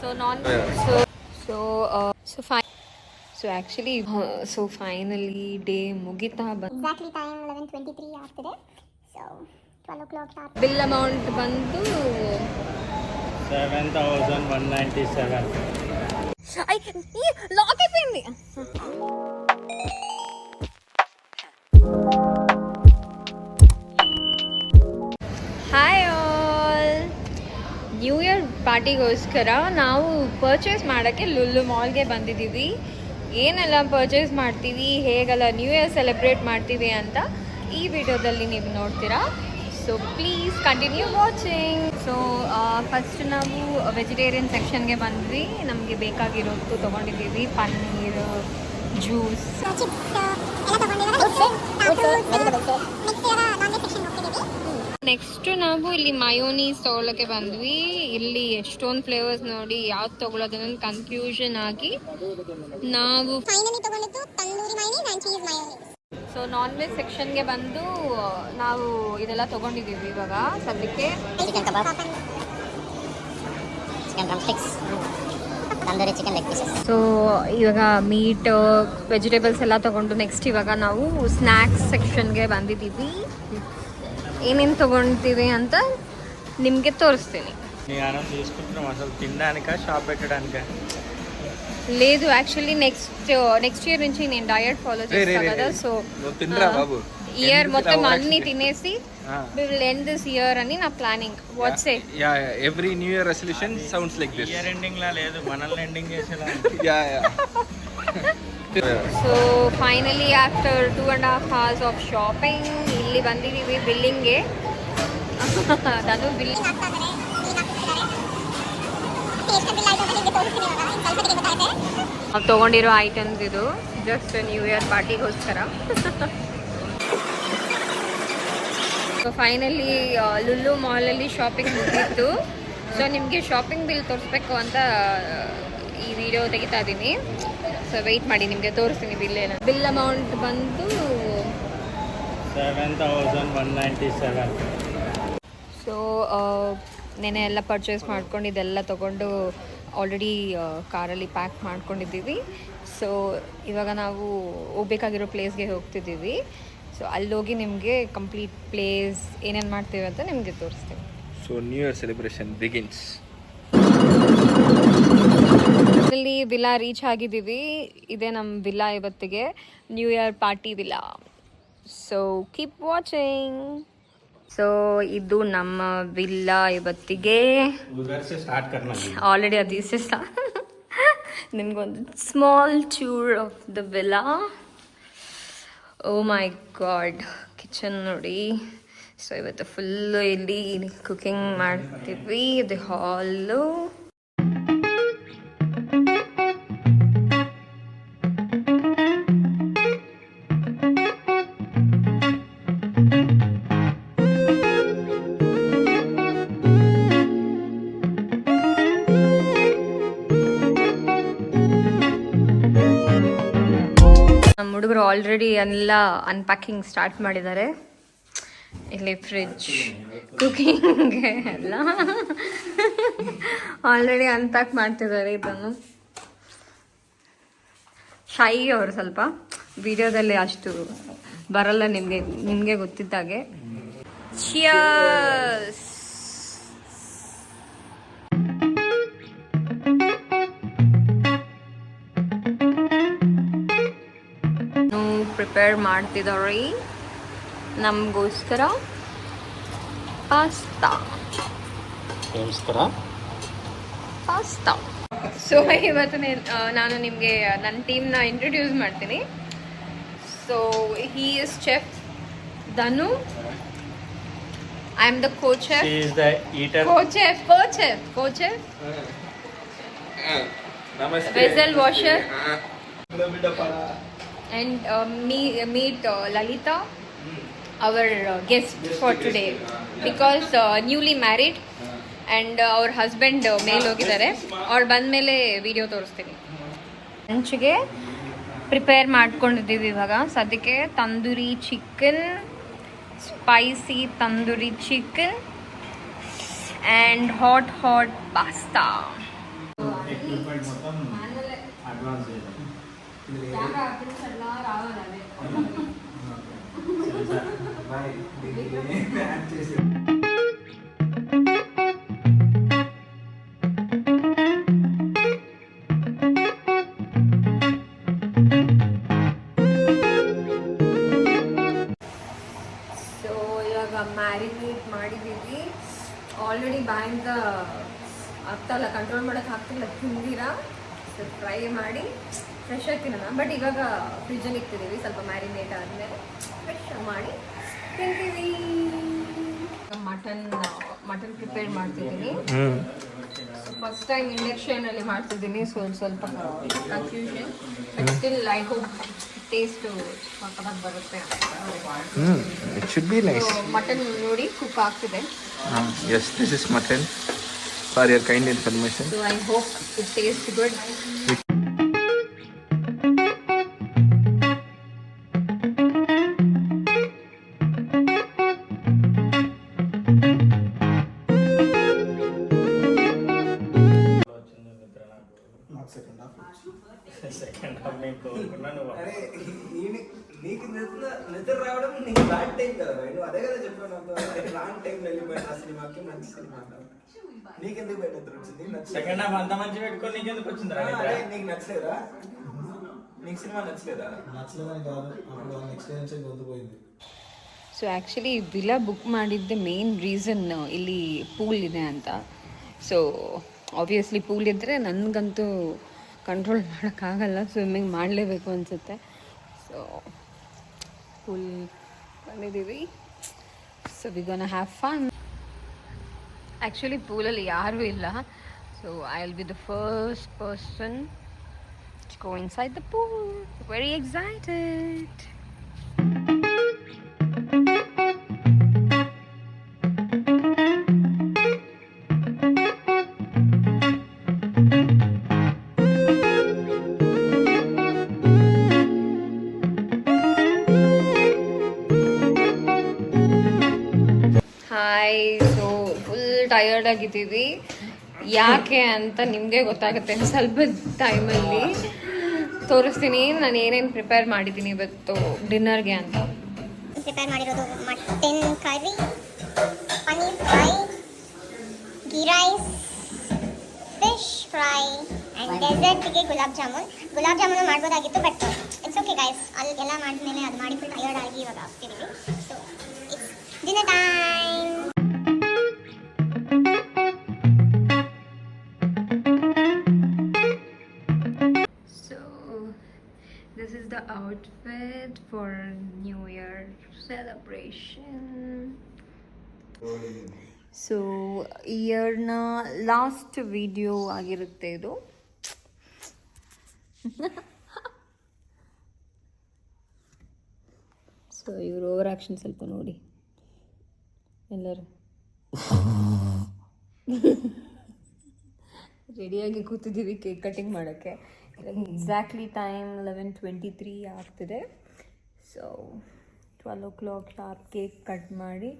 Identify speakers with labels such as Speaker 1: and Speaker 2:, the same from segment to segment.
Speaker 1: So non so actually so finally day mugita
Speaker 2: exactly time 11:23 ಆಗ್ತಿದೆ. So 12 o'clock
Speaker 1: bill amount ಬಂದು
Speaker 3: 7,197.
Speaker 1: I lock అయిపోయింది. Hi all, new year ಪಾರ್ಟಿಗೋಸ್ಕರ ನಾವು purchase ಮಾಡೋಕ್ಕೆ Lulu ಮಾಲ್ಗೆ ಬಂದಿದ್ದೀವಿ. ಏನೆಲ್ಲ purchase ಮಾಡ್ತೀವಿ, ಹೇಗೆಲ್ಲ ನ್ಯೂ ಇಯರ್ ಸೆಲೆಬ್ರೇಟ್ ಮಾಡ್ತೀವಿ ಅಂತ ಈ ವಿಡಿಯೋದಲ್ಲಿ ನೀವು ನೋಡ್ತೀರಾ. So please continue watching. So first ನಾವು ವೆಜಿಟೇರಿಯನ್ ಸೆಕ್ಷನ್ಗೆ ಬಂದ್ವಿ. ನಮಗೆ ಬೇಕಾಗಿರೋದು ತೊಗೊಂಡಿದ್ದೀವಿ, ಪನ್ನೀರ್, ಜ್ಯೂಸ್. ನೆಕ್ಸ್ಟ್ ನಾವು ಇಲ್ಲಿ ಮಯೋನೀಸ್ ತೊಗೊಳಕ್ಕೆ ಬಂದ್ವಿ. ಇಲ್ಲಿ ಎಷ್ಟೊಂದು ಫ್ಲೇವರ್ಸ್ ನೋಡಿ ಯಾವ್ದು ತೊಗೊಳೋದು ಅನ್ನೋದು ಕನ್ಫ್ಯೂಷನ್ ಆಗಿ ನಾವು ಸೊ ನಾನ್ ವೆಜ್ ಸೆಕ್ಷನ್ಗೆ ಬಂದು ನಾವು ಇದೆಲ್ಲ ತೊಗೊಂಡಿದ್ದೀವಿ. ಇವಾಗ ಸದ್ಯಕ್ಕೆ
Speaker 2: chicken kebab, chicken drumsticks, tandoori chicken leg pieces.
Speaker 1: So ಇವಾಗ ಮೀಟ್, ವೆಜಿಟೇಬಲ್ಸ್ ಎಲ್ಲ ತೊಗೊಂಡು ನೆಕ್ಸ್ಟ್ ಇವಾಗ ನಾವು ಸ್ನ್ಯಾಕ್ಸ್ ಸೆಕ್ಷನ್ಗೆ ಬಂದಿದ್ದೀವಿ. ఏమేమి తొంగొంటివి అంత నిಮಗೆ తోరిస్తేని.
Speaker 3: నీ ఆనందం తీసుకుంటున్నాం అసలు తినడానికా షాప్ పెట్టడానికా?
Speaker 1: లేదు, యాక్చువల్లీ నెక్స్ట్ ఇయర్ నుంచి నేను డయట్ ఫాలో చేస్తాను కదా. సో
Speaker 3: తినరా బాబు,
Speaker 1: ఇయర్ మొత్తం అన్ని తినేసి we will end this year అని నా planning. What's it?
Speaker 4: Every new year resolution sounds like this.
Speaker 3: Year ending లా లేదు, మనల్ని ఎండింగ్ చేసేలా.
Speaker 1: So finally after 2.5 hours of shopping ಇಲ್ಲಿ ಬಂದಿದ್ದೀವಿ ಬಿಲ್ಲಿಂಗ್ಗೆ. ಅದು ಬಿಲ್ ನಾವು ತೊಗೊಂಡಿರೋ ಐಟಮ್ಸ್ ಇದು ಜಸ್ಟ್ ನ್ಯೂ ಇಯರ್ ಪಾರ್ಟಿಗೋಸ್ಕರ. ಸೊ ಫೈನಲಿ ಲುಲ್ಲು ಮಾಲಲ್ಲಿ ಶಾಪಿಂಗ್ ಮುಗಿತ್ತು. ಸೊ ನಿಮಗೆ ಶಾಪಿಂಗ್ ಬಿಲ್ ತೋರಿಸ್ಬೇಕು ಅಂತ ಈ ವಿಡಿಯೋ ತೆಗಿತಾ ಇದ್ದೀನಿ. ಸೊ ವೆಯ್ಟ್ ಮಾಡಿ, ನಿಮಗೆ ತೋರಿಸ್ತೀನಿ ಬಿಲ್ ಏನು. ಬಿಲ್ ಅಮೌಂಟ್ ಬಂದು
Speaker 3: 7,197.
Speaker 1: ಸೊ ನೆನೆ ಎಲ್ಲ ಪರ್ಚೇಸ್ ಮಾಡ್ಕೊಂಡು ಇದೆಲ್ಲ ತೊಗೊಂಡು ಆಲ್ರೆಡಿ ಕಾರಲ್ಲಿ ಪ್ಯಾಕ್ ಮಾಡ್ಕೊಂಡಿದ್ದೀವಿ. ಸೊ ಇವಾಗ ನಾವು ಹೋಗ್ಬೇಕಾಗಿರೋ ಪ್ಲೇಸ್ಗೆ ಹೋಗ್ತಿದ್ದೀವಿ. ಸೊ ಅಲ್ಲೋಗಿ ನಿಮಗೆ ಕಂಪ್ಲೀಟ್ ಪ್ಲೇಸ್ ಏನೇನು ಮಾಡ್ತೀವಿ ಅಂತ ನಿಮಗೆ ತೋರಿಸ್ತೀವಿ.
Speaker 4: So new year celebration begins.
Speaker 1: ಇಲ್ಲಿ ವಿಲಾ ರೀಚ್ ಆಗಿದ್ದೀವಿ. ಇದೇ ನಮ್ಮ ವಿಲಾ ಇವತ್ತಿಗೆ, new year party villa. So keep watching. So ಇದು ನಮ್ಮ ವಿಲ್ಲಾ ಇವತ್ತಿಗೆ. ಆಲ್ರೆಡಿ ಅದು ನಿಮ್ಗೊಂದು small tour of the villa. Oh my God, kitchen ನೋಡಿ. ಸೊ ಇವತ್ತು ಫುಲ್ಲು ಇಲ್ಲಿ ಕುಕಿಂಗ್ ಮಾಡ್ತೀವಿ. ಇದು ಹಾಲು. ನಮ್ಮ ಹುಡುಗರು ಆಲ್ರೆಡಿ ಎಲ್ಲ ಅನ್ಪ್ಯಾಕಿಂಗ್ ಸ್ಟಾರ್ಟ್ ಮಾಡಿದ್ದಾರೆ. ಇಲ್ಲಿ ಫ್ರಿಡ್ಜ್, ಕುಕಿಂಗ್ ಎಲ್ಲ ಆಲ್ರೆಡಿ ಅನ್ಪ್ಯಾಕ್ ಮಾಡ್ತಿದ್ದಾರೆ. ಇದನ್ನು ಶೈ ಅವರು ಸ್ವಲ್ಪ ವಿಡಿಯೋದಲ್ಲಿ ಅಷ್ಟು ಬರಲ್ಲ, ನಿಮಗೆ ಗೊತ್ತಿದ್ದಾಗೆ. ಚಿಯರ್ಸ್. ಪ್ರಿಪೇರ್ ಮಾಡ್ತಿದ್ದಾರೆ ನಮಗೋಸ್ಕರ ಪಾಸ್ತಾ. ಸೊ ಇವತ್ತು ನಾನು ನಿಮಗೆ ನನ್ನ ಟೀಮ್ನ ಇಂಟ್ರೊಡ್ಯೂಸ್ ಮಾಡ್ತೀನಿ. So he is chef Dhanu. I am the co-chef.
Speaker 3: She is the eater.
Speaker 1: Co-chef. Vessel washer. And meet Lalita, our guest for today, because newly married and our husband ಮೇಲೆ ಹೋಗಿದ್ದಾರೆ. ಅವ್ರು ಬಂದಮೇಲೆ video ತೋರಿಸ್ತೀನಿ. ಲಂಚ್ಗೆ prepare ಮಾಡ್ಕೊಂಡಿದ್ದೀವಿ ಇವಾಗ ಸದ್ಯಕ್ಕೆ. Tandoori chicken, spicy tandoori chicken and hot pasta.
Speaker 3: equipment మొత్తం advance
Speaker 1: so ಇವಾಗ ಮ್ಯಾರಿನೇಟ್ ಮಾಡಿದ್ದೀವಿ ಆಲ್ರೆಡಿ ಬಾಯಿಂದ ಆಗ್ತಾಯಿಲ್ಲ, ಕಂಟ್ರೋಲ್ ಮಾಡೋಕ್ಕೆ ಆಗ್ತಿಲ್ಲ, ತಿಂದಿರಾ. ಸೊ ಫ್ರೈ ಮಾಡಿ ಫ್ರೆಶ್ ಆಗಿ ತಿನ್ನೋಣ. ಬಟ್ ಇವಾಗ ಫ್ರಿಜ್ಜಲ್ಲಿ ಇಕ್ತಿದ್ದೀವಿ, ಸ್ವಲ್ಪ ಮ್ಯಾರಿನೇಟ್ ಆದಮೇಲೆ ಫ್ರೆಶ್ ಮಾಡಿ ತಿಂತೀವಿ. ಮಟನ್ ಪ್ರಿಪೇರ್ ಮಾಡ್ತಿದ್ದೀನಿ. ಫಸ್ಟ್ ಟೈಮ್ ಇಂಡಕ್ಷನಲ್ಲಿ ಮಾಡ್ತಿದ್ದೀನಿ, ಸ್ವಲ್ಪ confusion, but still I hope taste ಸಖತ್ತಾಗಿ ಬರುತ್ತೆ.
Speaker 4: It should be nice.
Speaker 1: Mutton ನೋಡಿ ಕುಕ್ ಆಗ್ತಿದೆ.
Speaker 4: Yes, this is mutton. For your kind information.
Speaker 1: So I hope it tastes good.
Speaker 3: Second half నేను కోరుకున్నా నువ్వు
Speaker 5: నీకు నిద్ర రావడం నీకు బ్యాడ్ టైం కదా నువ్వు అదే కదా చెప్పాను. లాంగ్ టైం వెళ్ళిపోయిన ఆ సినిమాకి మంచి సినిమా నీకెందుకు పోయి నిద్ర వచ్చింది?
Speaker 3: సెకండ్ హాఫ్ అంత మంచి పెట్టుకొని నీకెందుకు వచ్చిందిరా నిద్ర?
Speaker 5: నీకు నచ్చలేదా? నీకు సినిమా నచ్చలేదా?
Speaker 6: నచ్చలేదని కాదు, అప్పుడు ఆ ఎక్స్పీరియన్స్ గొంతుపోయింది.
Speaker 1: ಸೊ ಆ್ಯಕ್ಚುಲಿ ವಿಲಾ ಬುಕ್ ಮಾಡಿದ್ದೆ ಮೇನ್ ರೀಸನ್ ಇಲ್ಲಿ ಪೂಲ್ ಇದೆ ಅಂತ. ಸೊ ಆಬ್ವಿಯಸ್ಲಿ ಪೂಲ್ ಇದ್ದರೆ ನನಗಂತೂ ಕಂಟ್ರೋಲ್ ಮಾಡೋಕ್ಕಾಗಲ್ಲ, ಸ್ವಿಮ್ಮಿಂಗ್ ಮಾಡಲೇಬೇಕು ಅನಿಸುತ್ತೆ. ಸೊ ಪೂಲ್ ಬಂದಿದ್ದೀವಿ. So we gonna have fun. Actually ಪೂಲಲ್ಲಿ ಯಾರೂ ಇಲ್ಲ. So I will be the first person to go inside the pool. Very excited. Hi. So full tired ಆಗಿದ್ದೀವಿ. ಯಾಕೆ ಅಂತ ನಿಮಗೆ ಗೊತ್ತಾಗುತ್ತೆ ಸ್ವಲ್ಪ ಟೈಮಲ್ಲಿ. ತೋರಿಸ್ತೀನಿ ನಾನು ಏನೇನು ಪ್ರಿಪೇರ್ ಮಾಡಿದ್ದೀನಿ ಇವತ್ತು ಡಿನ್ನರ್ಗೆ ಅಂತ.
Speaker 2: ಪ್ರಿಪೇರ್ ಮಾಡಿರೋದು mutton curry, paneer fry, ghee rice, fish fry and ಡೆಸರ್ಟ್ಗೆ ಗುಲಾಬ್ ಜಾಮೂನು ಮಾಡ್ಬೋದಾಗಿತ್ತು, ಬಟ್ ಇಟ್ಸ್ ಓಕೆ ಗೈಸ್. ಅಲ್ಲಿಗೆಲ್ಲ ಮಾಡಿದ್ಮೇಲೆ ಅದು ಮಾಡಿ ಫುಲ್ ಟಯರ್ಡ್ ಆಗಿ ಇವಾಗ ಆಗ್ತಿದ್ದೀವಿ. So it's dinner time.
Speaker 1: So this is the outfit for New Year celebration. So ಇಯರ್ನ ಲಾಸ್ಟ್ ವಿಡಿಯೋ ಆಗಿರುತ್ತೆ ಇದು. ಸೊ ಇವ್ರ ಓವರ್ ಆ್ಯಕ್ಷನ್ ಸ್ವಲ್ಪ ನೋಡಿ ಎಲ್ಲರೂ. ರೆಡಿಯಾಗಿ ಕೂತಿದ್ದೀವಿ ಕೇಕ್ ಕಟಿಂಗ್ ಮಾಡೋಕ್ಕೆ. ಎಕ್ಸಾಕ್ಟ್ಲಿ ಟೈಮ್ 11:23 ಆಗ್ತಿದೆ. So 12 o'clock sharp cake cut ಮಾಡಿ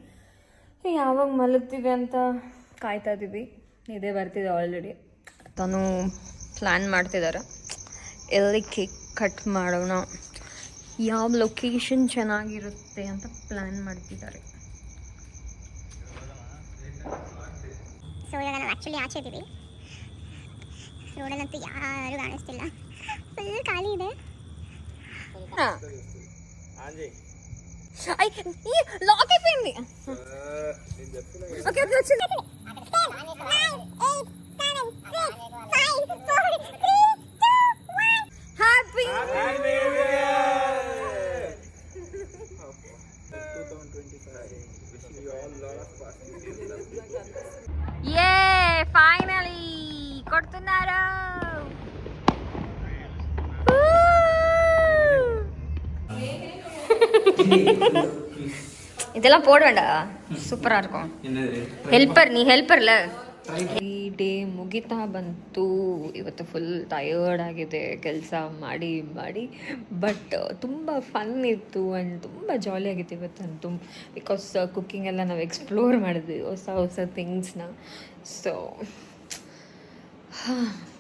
Speaker 1: ಯಾವಾಗ ಮಲಗ್ತೀವಿ ಅಂತ ಕಾಯ್ತಾ ಇದ್ದೀವಿ. ಇದೇ ಬರ್ತಿದೆ ಆಲ್ರೆಡಿ. ತಾನು ಪ್ಲ್ಯಾನ್ ಮಾಡ್ತಿದ್ದಾರೆ ಎಲ್ಲಿ ಕೇಕ್ ಕಟ್ ಮಾಡೋಣ, ಯಾವ ಲೊಕೇಶನ್ ಚೆನ್ನಾಗಿರುತ್ತೆ ಅಂತ ಪ್ಲ್ಯಾನ್ ಮಾಡ್ತಿದ್ದಾರೆ.
Speaker 2: ಸೊ ಇವಾಗ ನಾವು ಆ್ಯಕ್ಚುಲಿ ಆಚೆ ಇದ್ದೀವಿ. ರೋಡಲ್ಲಂತೂ ಯಾರೂ ಕಾಣಿಸ್ತಿಲ್ಲ, ಫುಲ್ ಖಾಲಿ ಇದೆ.
Speaker 1: లాక్ అయిపోయింది. ఓకే ఓకే వచ్చింది. హ్యాపీ యే ఫైనలీ కొడుతున్నారు. இதெல்லாம் போட வேண்டாம், சூப்பராக இருக்கும். ಹೆಲ್ಪರ್ ನೀ ಹೆಲ್ಪರ್ಲ. ಈ ಡೇ ಮುಗಿತಾ ಬಂತು. ಇವತ್ತು ಫುಲ್ ಟಯರ್ಡ್ ಆಗಿದೆ ಕೆಲಸ ಮಾಡಿ ಮಾಡಿ, ಬಟ್ ತುಂಬ ಫನ್ ಇತ್ತು ಆ್ಯಂಡ್ ತುಂಬ ಜಾಲಿಯಾಗಿತ್ತು ಇವತ್ತಂತೂ. ಬಿಕಾಸ್ ಕುಕ್ಕಿಂಗ್ ಎಲ್ಲ ನಾವು ಎಕ್ಸ್ಪ್ಲೋರ್ ಮಾಡಿದ್ವಿ ಹೊಸ ಹೊಸ ಥಿಂಗ್ಸ್ನ. So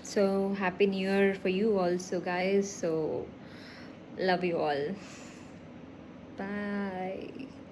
Speaker 1: So happy new year for you also guys. So love you all. Bye.